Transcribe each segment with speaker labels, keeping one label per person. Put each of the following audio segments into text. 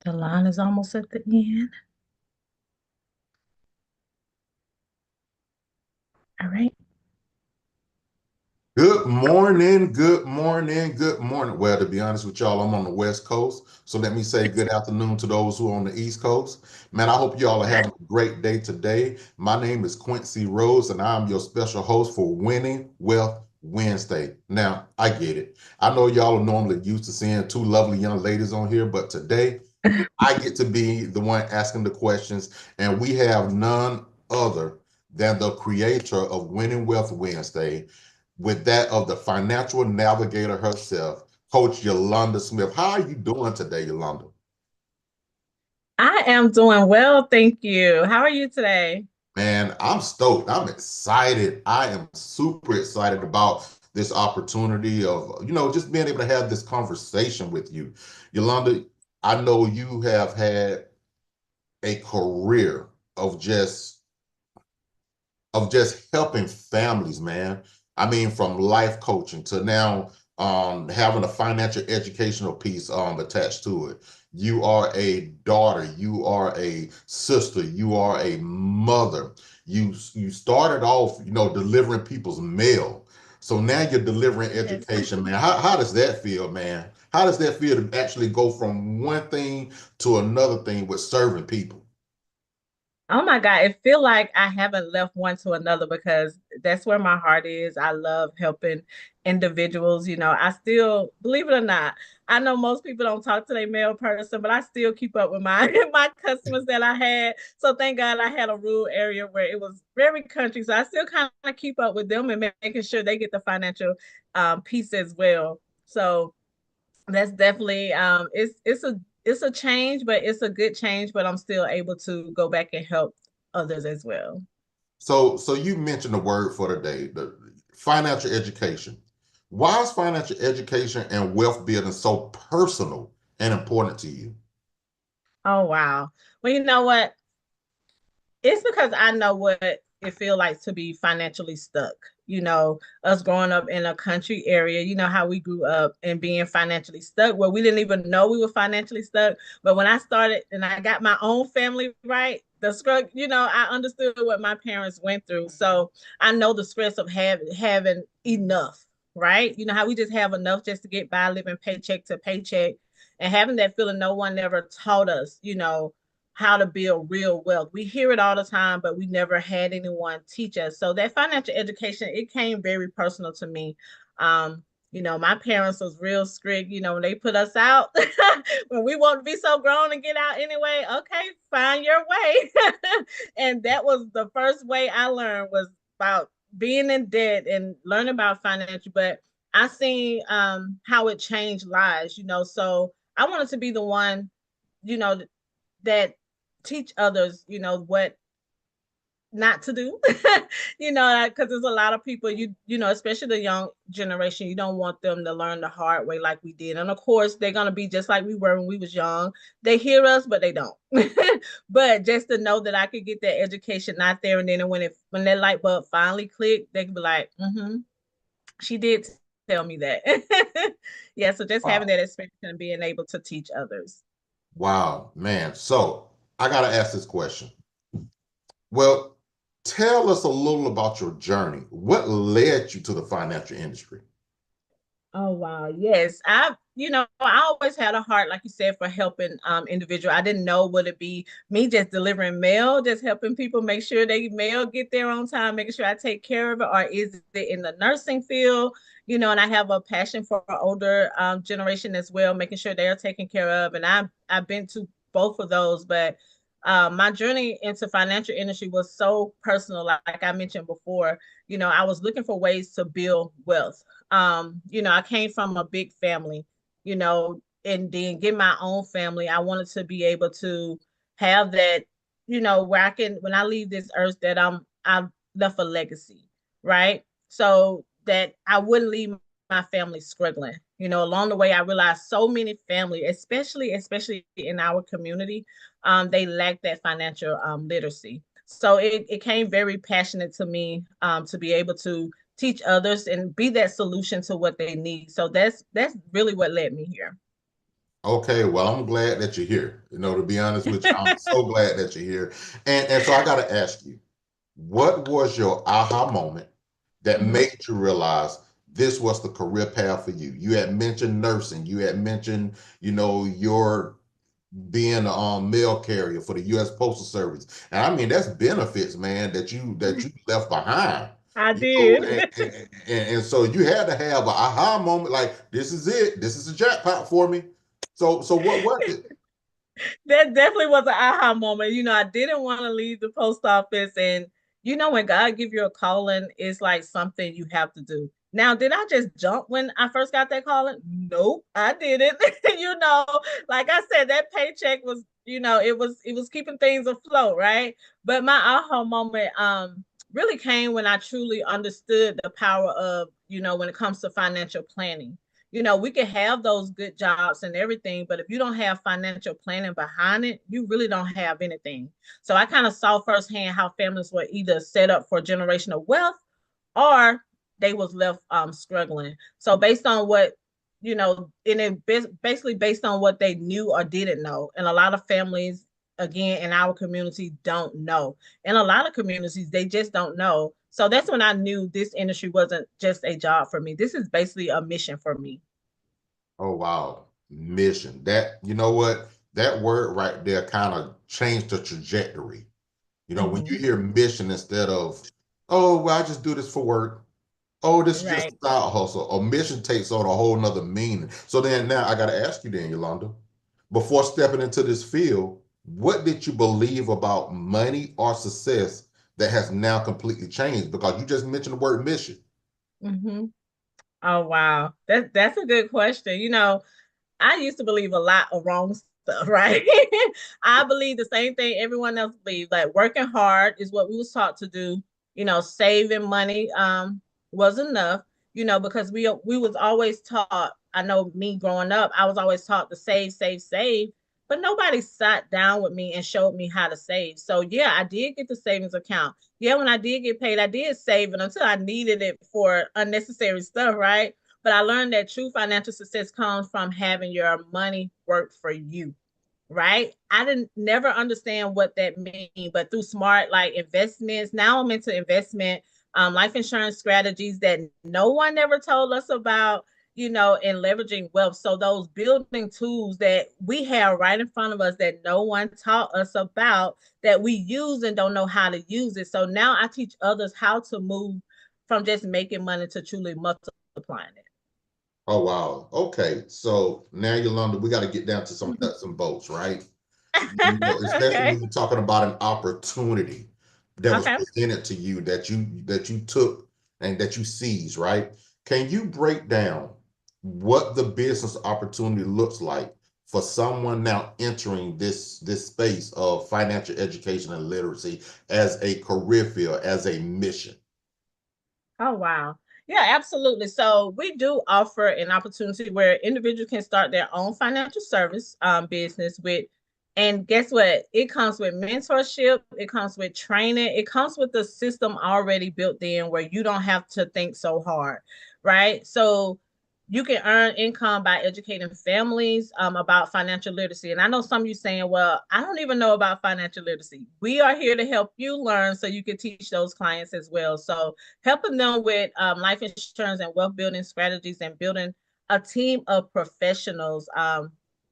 Speaker 1: The line is almost at the end. All right.
Speaker 2: Good morning, good morning, good morning. Well, to be honest with y'all, I'm on the West Coast. So let me say good afternoon to those who are on the East Coast. Man, I hope y'all are having a great day today. My name is Quincy Rose, and I'm your special host for Winning Wealth Wednesday. Now, I get it. I know y'all are normally used to seeing two lovely young ladies on here, but today I get to be the one asking the questions, and we have none other than the creator of Winning Wealth Wednesday, with that of the financial navigator herself, Coach Yalonda Smith. How are you doing today, Yalonda?
Speaker 1: I am doing well, thank you. How are you today?
Speaker 2: Man, I'm stoked. I'm excited. I am super excited about this opportunity of, just being able to have this conversation with you. Yolanda, I know you have had a career of just helping families, man. I mean, from life coaching to now having a financial educational piece attached to it. You are a daughter, you are a sister, you are a mother. You started off, delivering people's mail. So now you're delivering
Speaker 1: Yes.
Speaker 2: education, man. How does that feel, man? How does that feel to actually go from one thing to another thing with serving people?
Speaker 1: Oh my God, it feel like I haven't left one to another because that's where my heart is. I love helping individuals. I still, believe it or not, I know most people don't talk to their male person, but I still keep up with my my customers that I had. So thank God I had a rural area where it was very country. So I still kind of keep up with them and making sure they get the financial piece as well. So that's definitely it's a change, but it's a good change, but I'm still able to go back and help others as well.
Speaker 2: So you mentioned the word for today, the financial education. Why is financial education and wealth building so personal and important to you?
Speaker 1: Oh wow. Well, you know what? It's because I know what it feels like to be financially stuck. Us growing up in a country area, how we grew up and being financially stuck, where we didn't even know we were financially stuck. But when I started and I got my own family right, the struggle, I understood what my parents went through. So I know the stress of having enough, right? You know how we just have enough just to get by, living paycheck to paycheck, and having that feeling no one never taught us, how to build real wealth. We hear it all the time, but we never had anyone teach us. So that financial education, it came very personal to me. Um, my parents was real strict, when they put us out, when we want to be so grown and get out anyway, okay, find your way. And that was the first way I learned was about being in debt and learning about financial, but I seen how it changed lives, so I wanted to be the one, you know, that teach others, what not to do. Because there's a lot of people, especially the young generation, you don't want them to learn the hard way like we did. And of course, they're gonna be just like we were when we was young. They hear us, but they don't. But just to know that I could get that education out there, and then when that light bulb finally clicked, they could be like, she did tell me that. Yeah, so just having
Speaker 2: Wow.
Speaker 1: that experience and being able to teach others.
Speaker 2: Wow, man. So I got to ask this question. Well, tell us a little about your journey. What led you to the financial industry?
Speaker 1: Oh wow, yes. I always had a heart, like you said, for helping individual. I didn't know would it be me just delivering mail, just helping people make sure they mail get there on time, making sure I take care of it, or is it in the nursing field? And I have a passion for older generation as well, making sure they are taken care of. And I've been to both of those, but my journey into financial industry was so personal, like I mentioned before. I was looking for ways to build wealth. I came from a big family, and then get my own family. I wanted to be able to have that, where I can, when I leave this earth, that I've left a legacy, right? So that I wouldn't leave my family struggling. Along the way, I realized so many family, especially in our community, they lack that financial literacy. So it came very passionate to me to be able to teach others and be that solution to what they need. So that's really what led me here.
Speaker 2: Okay, well, I'm glad that you're here. To be honest with you, I'm so glad that you're here. And so I got to ask you, what was your aha moment that
Speaker 1: Mhm.
Speaker 2: made you realize this was the career path for you? You had mentioned nursing. You had mentioned, your being a mail carrier for the U.S. Postal Service, and I mean that's benefits, man, that you left behind.
Speaker 1: I
Speaker 2: You know,
Speaker 1: did.
Speaker 2: and so you had to have an aha moment, like this is it, this is a jackpot for me. So what was it?
Speaker 1: That definitely was an aha moment. I didn't want to leave the post office. And when God give you a calling, it's like something you have to do. Now, did I just jump when I first got that calling? Nope, I didn't. Like I said, that paycheck was, it was keeping things afloat, right? But my aha moment really came when I truly understood the power of, when it comes to financial planning. We can have those good jobs and everything, but if you don't have financial planning behind it, you really don't have anything. So I kind of saw firsthand how families were either set up for generational wealth or they was left struggling. So based on what and basically based on what they knew or didn't know, and a lot of families, again, in our community don't know. In a lot of communities, they just don't know. So that's when I knew this industry wasn't just a job for me. This is basically a mission for me.
Speaker 2: Oh wow, mission. That you know what? That word right there kind of changed the trajectory. When you
Speaker 1: Mm-hmm.
Speaker 2: hear mission instead of, oh, well, I just do this for work. Oh, this is just
Speaker 1: Right.
Speaker 2: a side hustle. A mission takes on a whole nother meaning. So then now I got to ask you then, Yolanda, before stepping into this field, what did you believe about money or success that has now completely changed? Because you just mentioned the word mission.
Speaker 1: Mm-hmm. Oh wow. That's a good question. I used to believe a lot of wrong stuff, right? I believe the same thing everyone else believes. Like working hard is what we was taught to do. Saving money was enough, because we was always taught, I know me growing up, I was always taught to save, save, save, but nobody sat down with me and showed me how to save. So yeah, I did get the savings account. Yeah, when I did get paid, I did save it until I needed it for unnecessary stuff, right? But I learned that true financial success comes from having your money work for you, right? I didn't never understand what that means, but through smart like investments, now I'm into investment, life insurance strategies that no one ever told us about, and leveraging wealth. So those building tools that we have right in front of us that no one taught us about, that we use and don't know how to use it. So now I teach others how to move from just making money to truly multiplying it.
Speaker 2: Oh, wow. Okay. So now, Yolanda, we got to get down to some nuts and bolts, right? Especially
Speaker 1: Okay.
Speaker 2: when you're talking about an opportunity that was
Speaker 1: Okay.
Speaker 2: presented to you that you took and that you seized, right? Can you break down what the business opportunity looks like for someone now entering this space of financial education and literacy as a career field, as a mission?
Speaker 1: Oh, wow. Yeah, absolutely. So we do offer an opportunity where individuals can start their own financial service business with, and guess what? It comes with mentorship, it comes with training, it comes with the system already built in where you don't have to think so hard, right? So you can earn income by educating families about financial literacy. And I know some of you saying, well, I don't even know about financial literacy. We are here to help you learn so you can teach those clients as well. So helping them with life insurance and wealth building strategies and building a team of professionals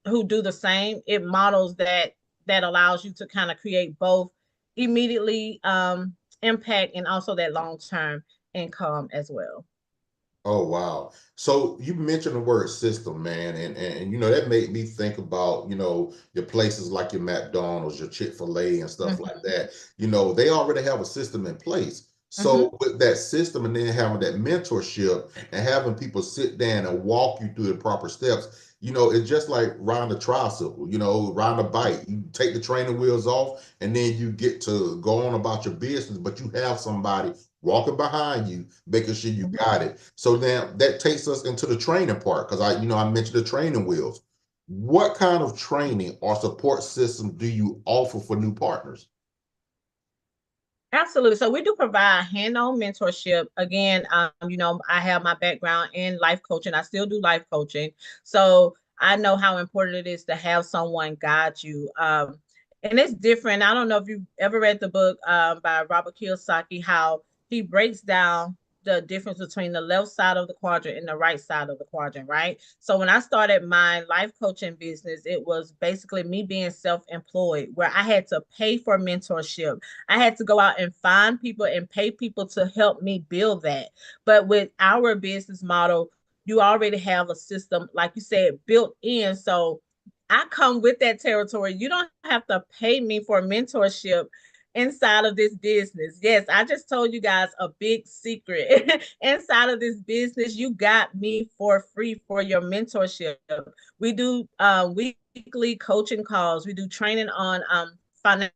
Speaker 1: who do the same. It models that allows you to kind of create both immediately impact and also that long-term income as well.
Speaker 2: Oh wow. So you mentioned the word system, man, and that made me think about, your places like your McDonald's, your Chick-fil-A and stuff like
Speaker 1: Mm-hmm.
Speaker 2: that. They already have a system in place.
Speaker 1: Mm-hmm.
Speaker 2: So with that system and then having that mentorship and having people sit down and walk you through the proper steps, it's just like riding a tricycle, riding a bike. You take the training wheels off and then you get to go on about your business, but you have somebody walking behind you, making sure you
Speaker 1: Mm-hmm.
Speaker 2: got it. So then that takes us into the training part because I mentioned the training wheels. What kind of training or support system do you offer for new partners?
Speaker 1: Absolutely. So we do provide hand-on mentorship. Again, I have my background in life coaching. I still do life coaching. So I know how important it is to have someone guide you. And it's different. I don't know if you've ever read the book by Robert Kiyosaki, how he breaks down the difference between the left side of the quadrant and the right side of the quadrant, right? So when I started my life coaching business, it was basically me being self-employed, where I had to pay for mentorship. I had to go out and find people and pay people to help me build that. But with our business model, you already have a system, like you said, built in. So I come with that territory. You don't have to pay me for mentorship inside of this business. Yes, I just told you guys a big secret. Inside of this business, you got me for free for your mentorship. We do weekly coaching calls. We do training on financial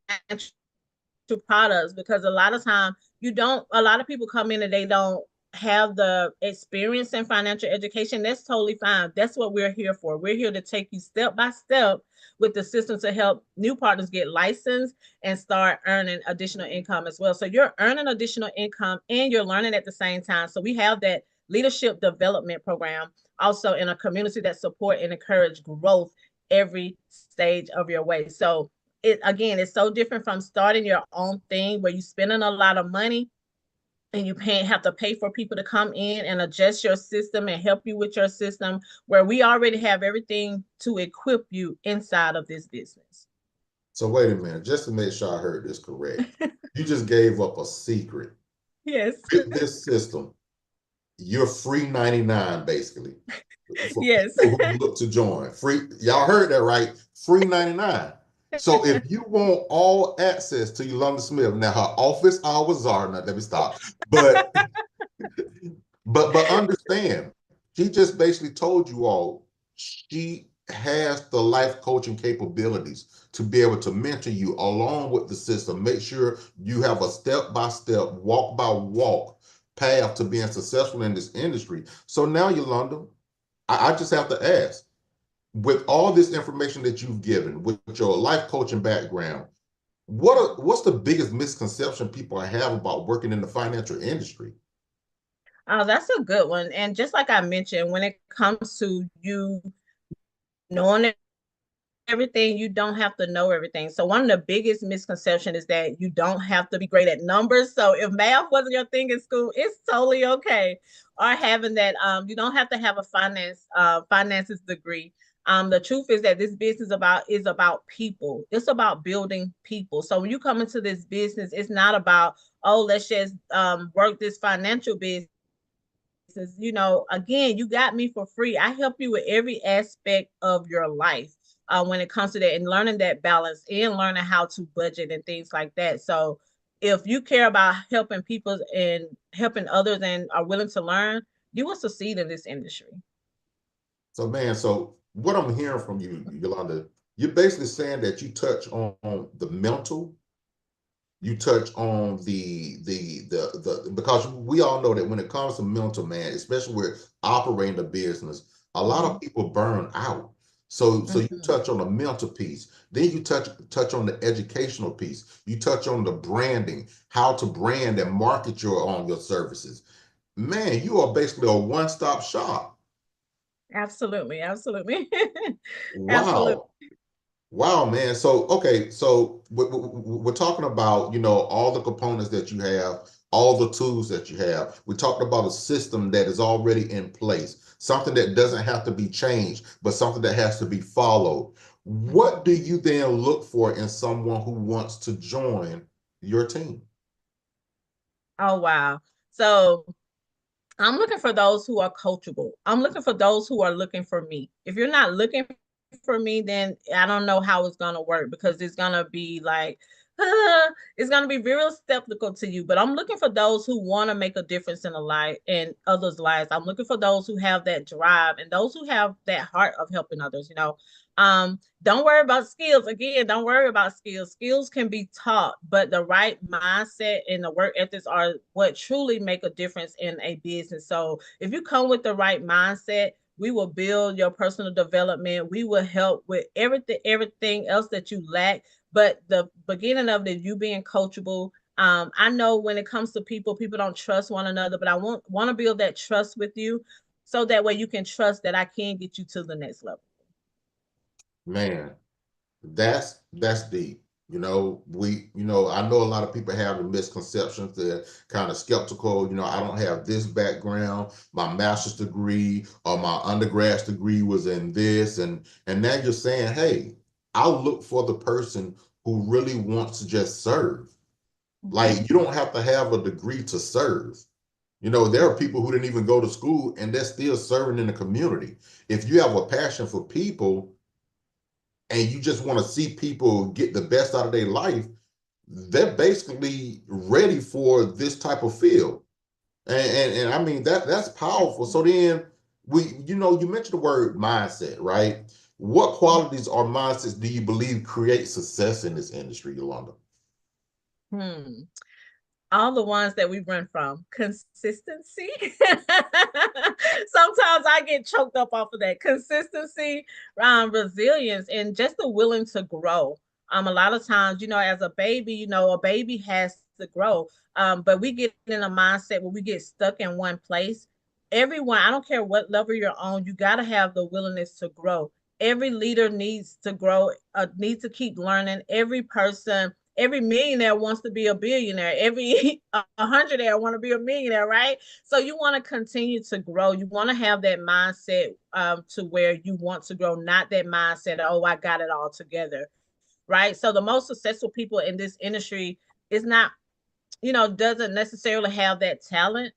Speaker 1: products, because a lot of time you don't a lot of people come in and they don't have the experience in financial education. That's totally fine. That's what we're here for. We're here to take you step by step with the system to help new partners get licensed and start earning additional income as well. So you're earning additional income and you're learning at the same time. So we have that leadership development program also in a community that support and encourage growth every stage of your way. So it again, it's so different from starting your own thing where you're spending a lot of money and you have to pay for people to come in and adjust your system and help you with your system, where we already have everything to equip you inside of this business.
Speaker 2: So wait a minute, just to make sure I heard this correct. You just gave up a secret.
Speaker 1: Yes.
Speaker 2: With this system, you're free 99 basically for
Speaker 1: Yes.
Speaker 2: people who look to join. Free, y'all heard that right? Free 99. So if you want all access to Yalonda Smith, now her office hours are, now let me stop. But but understand, she just basically told you all she has the life coaching capabilities to be able to mentor you along with the system. Make sure you have a step-by-step, walk-by-walk path to being successful in this industry. So now, Yalonda, I just have to ask, with all this information that you've given, with your life coaching background, what's the biggest misconception people have about working in the financial industry?
Speaker 1: Oh, that's a good one. And just like I mentioned, when it comes to you knowing everything, you don't have to know everything. So one of the biggest misconceptions is that you don't have to be great at numbers. So if math wasn't your thing in school, it's totally okay. Or having that you don't have to have a finances degree. The truth is that this business is about people. It's about building people. So when you come into this business, it's not about, oh, let's just work this financial business. Again, you got me for free. I help you with every aspect of your life when it comes to that, and learning that balance and learning how to budget and things like that. So if you care about helping people and helping others and are willing to learn, you will succeed in this industry.
Speaker 2: So, man, so what I'm hearing from you, Yolanda, you're basically saying that you touch on the mental, you touch on the because we all know that when it comes to mental, man, especially with operating a business, a lot
Speaker 1: Mm-hmm.
Speaker 2: of people burn out. So you
Speaker 1: Mm-hmm.
Speaker 2: touch on the mental piece, then you touch on the educational piece, you touch on the branding, how to brand and market your services. Man, you are basically a one-stop shop.
Speaker 1: Absolutely, absolutely. Absolutely.
Speaker 2: Wow. Wow, man. So, okay, so we're talking about, all the components that you have, all the tools that you have. We talked about a system that is already in place, something that doesn't have to be changed, but something that has to be followed. What do you then look for in someone who wants to join your team?
Speaker 1: Oh, wow. So I'm looking for those who are coachable. I'm looking for those who are looking for me. If you're not looking for me, then I don't know how it's gonna work, because it's gonna be like, it's gonna be real skeptical to you. But I'm looking for those who want to make a difference in a life in others' lives. I'm looking for those who have that drive and those who have that heart of helping others. Don't worry about skills. Again, don't worry about skills. Skills can be taught, but the right mindset and the work ethics are what truly make a difference in a business. So if you come with the right mindset, we will build your personal development. We will help with everything else that you lack. But the beginning of it, you being coachable. I know when it comes to people don't trust one another, but I want to build that trust with you, so that way you can trust that I can get you to the next level.
Speaker 2: Man, that's deep. I know a lot of people have the misconceptions. They're kind of skeptical. I don't have this background. My master's degree or my undergraduate degree was in this, and now you're saying, hey, I'll look for the person who really wants to just serve.
Speaker 1: Mhm.
Speaker 2: Like, you don't have to have a degree to serve. There are people who didn't even go to school and they're still serving in the community. If you have a passion for people and you just want to see people get the best out of their life, they're basically ready for this type of field. And I mean that's powerful. So
Speaker 1: Absolutely.
Speaker 2: then you mentioned the word mindset, right? What qualities or mindsets do you believe create success in this industry, Yolanda?
Speaker 1: Hmm. All the ones that we run from. Consistency. Sometimes I get choked up off of that. Consistency, resilience, and just the willing to grow. A lot of times, as a baby, a baby has to grow. But we get in a mindset where we get stuck in one place. Everyone, I don't care what level you're on, you got to have the willingness to grow. Every leader needs to grow, needs to keep learning. Every millionaire wants to be a billionaire. Every a hundredaire want to be a millionaire, right? So you want to continue to grow. You want to have that mindset to where you want to grow, not that mindset, oh, I got it all together, right? So the most successful people in this industry is not, doesn't necessarily have that talent,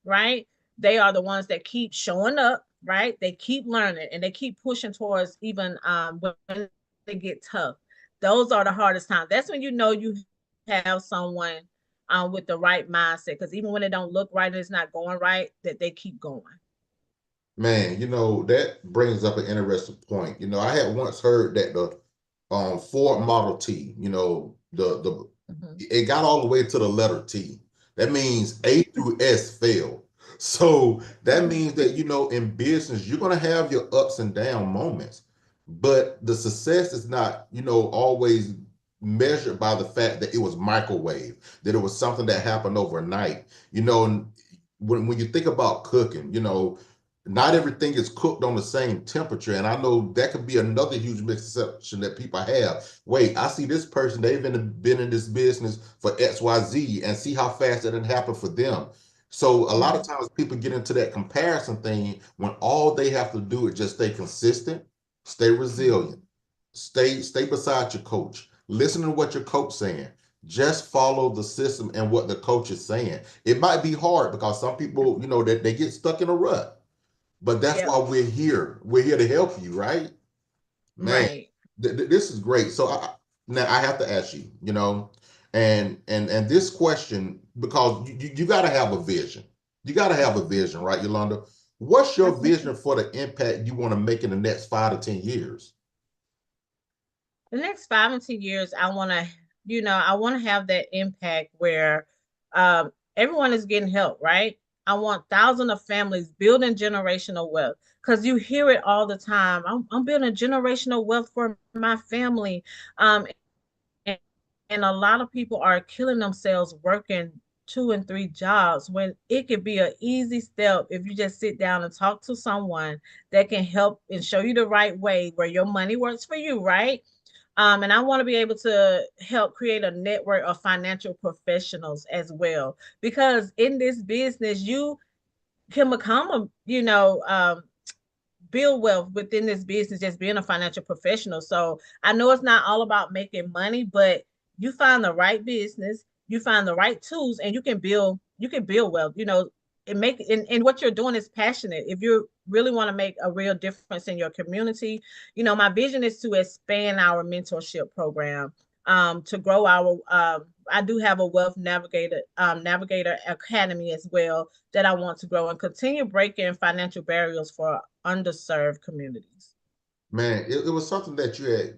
Speaker 1: right? They are the ones that keep showing up, right? They keep learning and they keep pushing towards even when they get tough. Those are the hardest times. That's when you have someone with the right mindset. Because even when it don't look right and it's not going right, that they keep going.
Speaker 2: Man, that brings up an interesting point. I had once heard that the Ford Model T, the
Speaker 1: Mhm.
Speaker 2: it got all the way to the letter T. That means A through S failed. So that means that in business you're gonna have your ups and down moments, but the success is not always measured by the fact that it was microwave, that it was something that happened overnight. When you think about cooking, not everything is cooked on the same temperature. And I know that could be another huge misconception that people have. Wait, I see this person, they've been in this business for XYZ and see how fast that didn't happen for them. So a lot of
Speaker 1: Mhm.
Speaker 2: times people get into that comparison thing when all they have to do is just stay consistent, stay resilient,
Speaker 1: Mhm.
Speaker 2: stay beside your coach, listen to what your coach saying. Just follow the system and what the coach is saying. It might be hard because some people, that they get stuck in a rut, but that's why
Speaker 1: Yep.
Speaker 2: we're here. We're here to help you, right? Man,
Speaker 1: Right.
Speaker 2: this is great. So now I have to ask you, and this question, because you got to have a vision. You got to have a
Speaker 1: Mhm.
Speaker 2: vision, right, Yolanda? What's your
Speaker 1: Absolutely.
Speaker 2: vision for the impact you want to make in the next 5 to 10 years?
Speaker 1: The next 5 and 10 years, I want to have that impact where everyone is getting help, right? I want thousands of families building generational wealth because you hear it all the time. I'm building generational wealth for my family. And, and a lot of people are killing themselves working 2 and 3 jobs when it could be an easy step if you just sit down and talk to someone that can help and show you the right way where your money works for you, right? And I want to be able to help create a network of financial professionals as well. Because in this business, you can become build wealth within this business, just being a financial professional. So I know it's not all about making money, but you find the right business, you find the right tools, and you can build wealth. And what you're doing is passionate. If you really want to make a real difference in your community, my vision is to expand our mentorship program, to grow our I do have a wealth navigator academy as well that I want to grow and continue breaking financial barriers for underserved communities.
Speaker 2: Man, it was something that you had,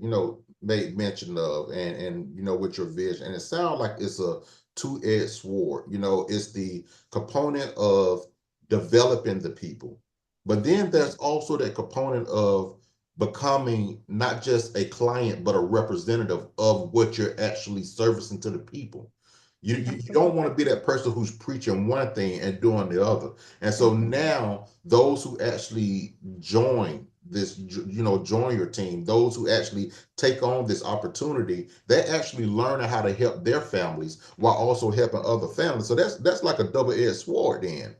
Speaker 2: made mention of, and with your vision, and it sounds like it's a two-edged sword. It's the component of developing the people, but then there's also that component of becoming not just a client, but a representative of what you're actually servicing to the people. You don't
Speaker 1: Absolutely.
Speaker 2: want to be that person who's preaching one thing and doing the other. And so
Speaker 1: Mhm.
Speaker 2: now those who actually join this, join your team, those who actually take on this opportunity, they're actually learning how to help their families while also helping other families. So that's like a double-edged sword then.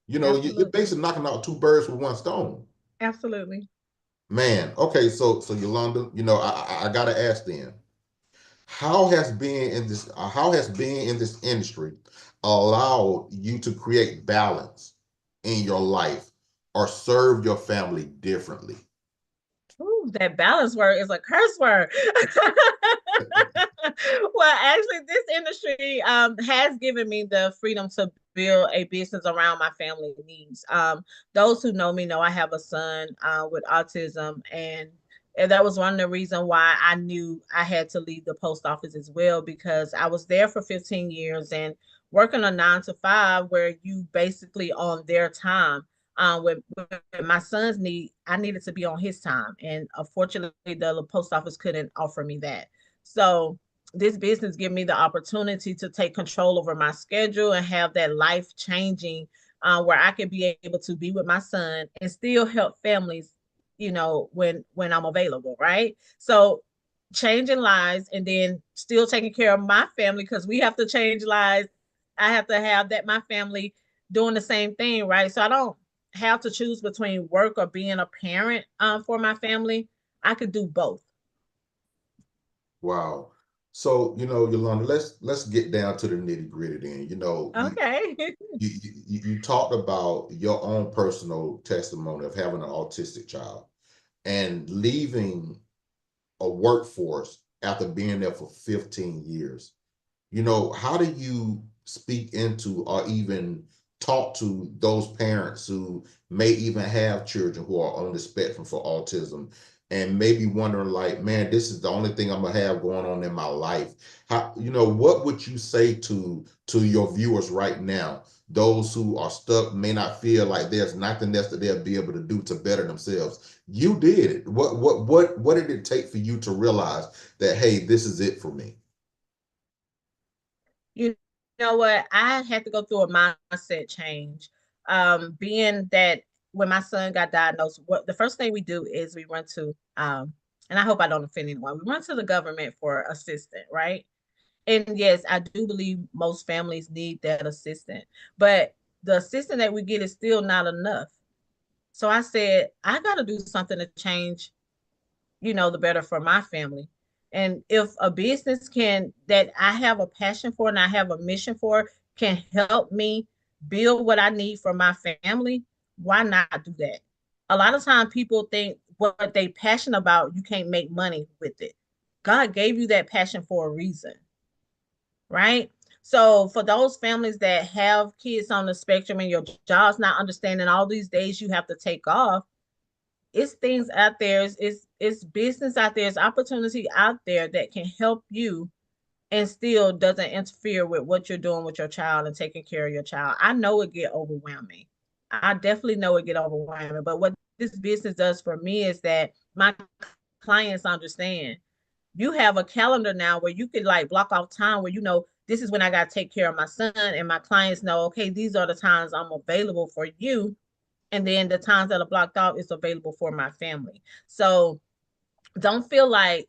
Speaker 2: You're
Speaker 1: Absolutely.
Speaker 2: basically knocking out two birds with one stone.
Speaker 1: Absolutely.
Speaker 2: Man, okay, so Yolanda, I gotta ask then, how has being in this industry allowed you to create balance in your life or serve your family differently?
Speaker 1: Ooh, that balance word is a curse word. Well, actually, this industry has given me the freedom to build a business around my family needs. Those who know me know I have a son with autism, and that was one of the reasons why I knew I had to leave the post office as well, because I was there for 15 years and working a 9 to 5 where you basically on their time. With my son's need, I needed to be on his time, and unfortunately, the post office couldn't offer me that. So this business gave me the opportunity to take control over my schedule and have that life changing, where I could be able to be with my son and still help families, when I'm available, right? So changing lives and then still taking care of my family, because we have to change lives. I have to have that my family doing the same thing, right? So I don't have to choose between work or being a parent for my family. I could do both.
Speaker 2: Wow. So, Yolanda, let's get down to the nitty-gritty then.
Speaker 1: Okay.
Speaker 2: You talked about your own personal testimony of having an autistic child and leaving a workforce after being there for 15 years. How do you speak into or even talk to those parents who may even have children who are on the spectrum for autism and maybe wondering like, man, this is the only thing I'm gonna have going on in my life? What would you say to your viewers right now, those who are stuck, may not feel like there's nothing else that they'll be able to do to better themselves? You did it. What did it take for you to realize that, hey, this is it for me?
Speaker 1: You know what? I had to go through a mindset change. Being that when my son got diagnosed, what the first thing we do is we run to, and I hope I don't offend anyone, we run to the government for assistance, right? And yes, I do believe most families need that assistance, but the assistance that we get is still not enough. So I said, I got to do something to change, the better for my family. And if a business can, that I have a passion for and I have a mission for, can help me build what I need for my family, why not do that? A lot of times people think what they passionate about, you can't make money with it. God gave you that passion for a reason, right? So for those families that have kids on the spectrum and your job's not understanding all these days you have to take off, it's things out there, it's business out there, it's opportunity out there that can help you and still doesn't interfere with what you're doing with your child and taking care of your child. I know it get overwhelming. I definitely know it get overwhelming. But what this business does for me is that my clients understand. You have a calendar now where you could like block off time where this is when I got to take care of my son, and my clients know, okay, these are the times I'm available for you, and then the times that are blocked off is available for my family. So don't feel like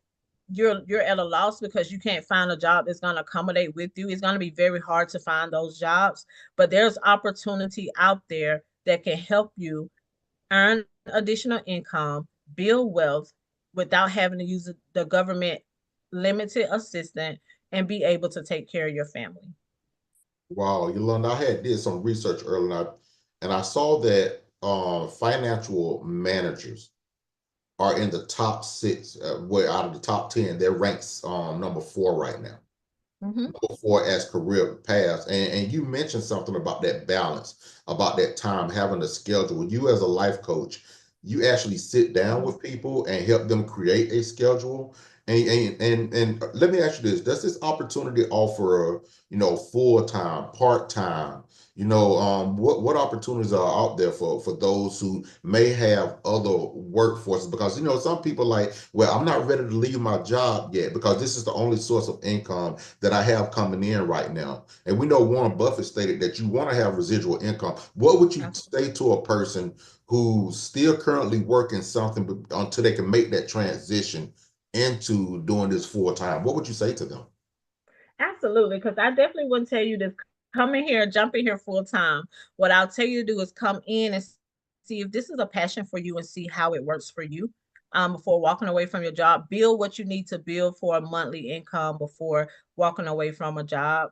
Speaker 1: you're at a loss because you can't find a job that's going to accommodate with you. It's going to be very hard to find those jobs, but there's opportunity out there that can help you earn additional income, build wealth without having to use the government limited assistance, and be able to take care of your family.
Speaker 2: Wow, Yolanda, I had did some research earlier, and I saw that financial managers are in the top six. Where out of the top 10, they're ranked number 4 right now.
Speaker 1: Mm-hmm.
Speaker 2: Number 4 as career paths, and you mentioned something about that balance, about that time, having a schedule. You as a life coach, you actually sit down with people and help them create a schedule. And let me ask you this: does this opportunity offer, full time, part time? What opportunities are out there for those who may have other workforces? Because some people like, well, I'm not ready to leave my job yet because this is the only source of income that I have coming in right now. And we know Warren Buffett stated that you want to have residual income. What would you say to a person who's still currently working something until they can make that transition into doing this full time? What would you say to them?
Speaker 1: Absolutely, because I definitely wouldn't tell you to come in here, jump in here full time. What I'll tell you to do is come in and see if this is a passion for you and see how it works for you. Before walking away from your job, build what you need to build for a monthly income before walking away from a job.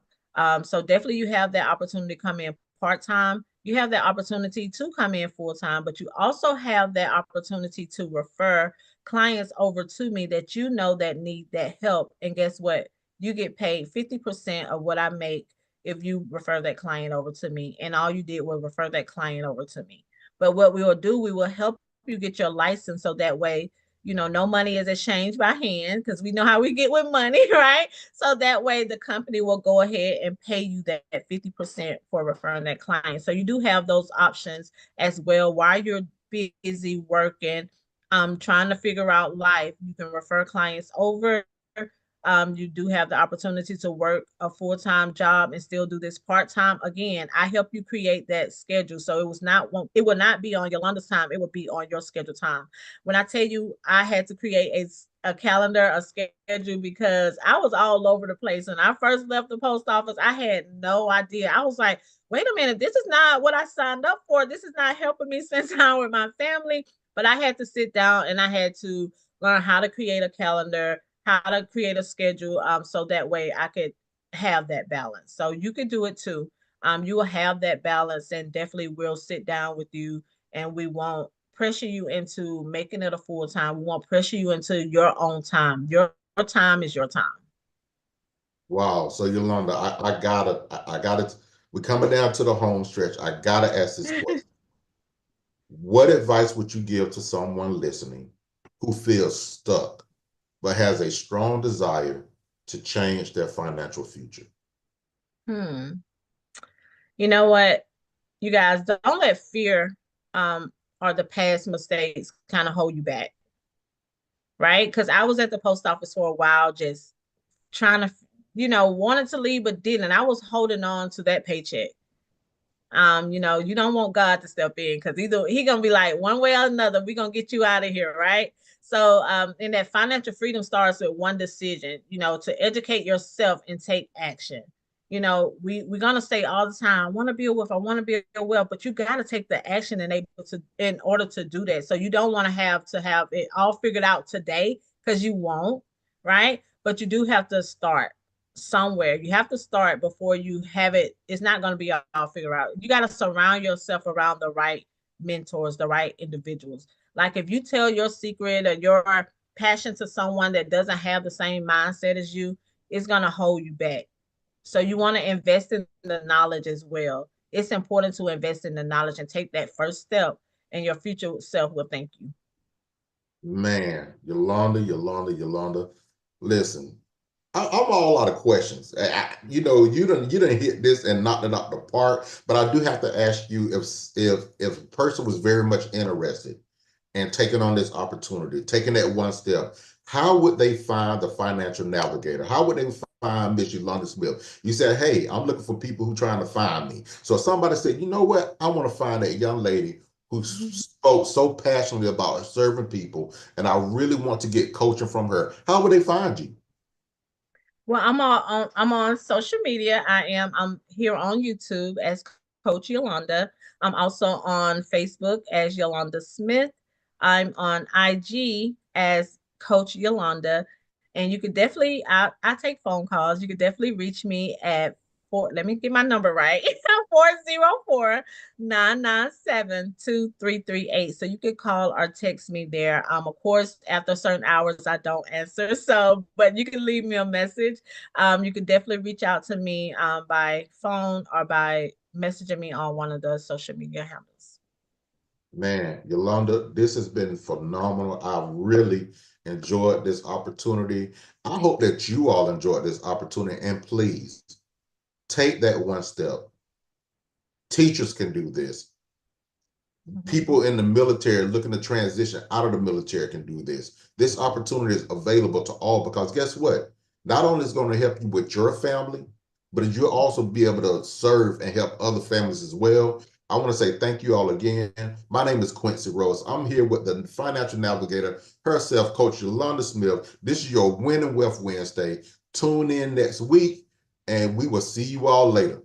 Speaker 1: So definitely you have that opportunity to come in part time. You have that opportunity to come in full time, but you also have that opportunity to refer clients over to me that you know that need that help. And guess what? You get paid 50% of what I make if you refer that client over to me. And all you did was refer that client over to me. But what we will do, we will help you get your license so that way, no money is exchanged by hand because we know how we get with money, right? So that way the company will go ahead and pay you that 50% for referring that client. So you do have those options as well while you're busy working, trying to figure out life. You can refer clients over. You do have the opportunity to work a full-time job and still do this part-time. Again, I help you create that schedule. So it will not be on Yolanda's time, it will be on your schedule time. When I tell you I had to create a calendar, a schedule, because I was all over the place. When I first left the post office, I had no idea. I was like, wait a minute, this is not what I signed up for. This is not helping me spend time with my family. But I had to sit down and I had to learn how to create a calendar, how to create a schedule, so that way I could have that balance. So you can do it too. You will have that balance and definitely we'll sit down with you and we won't pressure you into making it a full time. We won't pressure you into your own time. Your time is your time.
Speaker 2: Wow. So Yolanda, I gotta, we're coming down to the home stretch. I gotta ask this question. What advice would you give to someone listening who feels stuck but has a strong desire to change their financial future?
Speaker 1: Hmm. You know what? You guys don't let fear um or the past mistakes kind of hold you back, right? Because I was at the post office for a while, just trying to, wanted to leave but didn't. I was holding on to that paycheck. You don't want God to step in because either he gonna be like one way or another, we're gonna get you out of here, right? So and that financial freedom starts with one decision, to educate yourself and take action. We're gonna say all the time, I want to build wealth, I want to build wealth, but you gotta take the action and able to in order to do that. So you don't want to have it all figured out today because you won't, right? But you do have to start somewhere. You have to start before you have it. It's not going to be all figured out. You got to surround yourself around the right mentors, the right individuals. Like if you tell your secret or your passion to someone that doesn't have the same mindset as you, it's going to hold you back. So you want to invest in the knowledge as well. It's important to invest in the knowledge and take that first step, and your future self will thank you.
Speaker 2: Man, Yolanda, listen, I'm all out of questions. You didn't hit this and knocked it out the park. But I do have to ask you if a person was very much interested in taking on this opportunity, taking that one step, how would they find the financial navigator? How would they find Miss Yolanda Smith? You said, hey, I'm looking for people who are trying to find me. So if somebody said, you know what, I want to find that young lady who spoke so passionately about serving people, and I really want to get coaching from her. How would they find you?
Speaker 1: Well, I'm on social media. I'm here on YouTube as Coach Yolanda. I'm also on Facebook as Yolanda Smith. I'm on IG as Coach Yolanda. And you could definitely I take phone calls. You could definitely reach me at let me get my number right. 404-997-2338. So you could call or text me there. Of course, after certain hours I don't answer. So, but you can leave me a message. You can definitely reach out to me by phone or by messaging me on one of the social media handles.
Speaker 2: Man, Yolanda, this has been phenomenal. I really enjoyed this opportunity. I hope that you all enjoyed this opportunity. And please take that one step. Teachers can do this.
Speaker 1: Mhm.
Speaker 2: People in the military looking to transition out of the military can do this. This opportunity is available to all because guess what? Not only is it going to help you with your family, but you'll also be able to serve and help other families as well. I want to say thank you all again. My name is Quincy Rose. I'm here with the financial navigator herself, Coach Yalonda Smith. This is your Winning Wealth Wednesday. Tune in next week, and we will see you all later.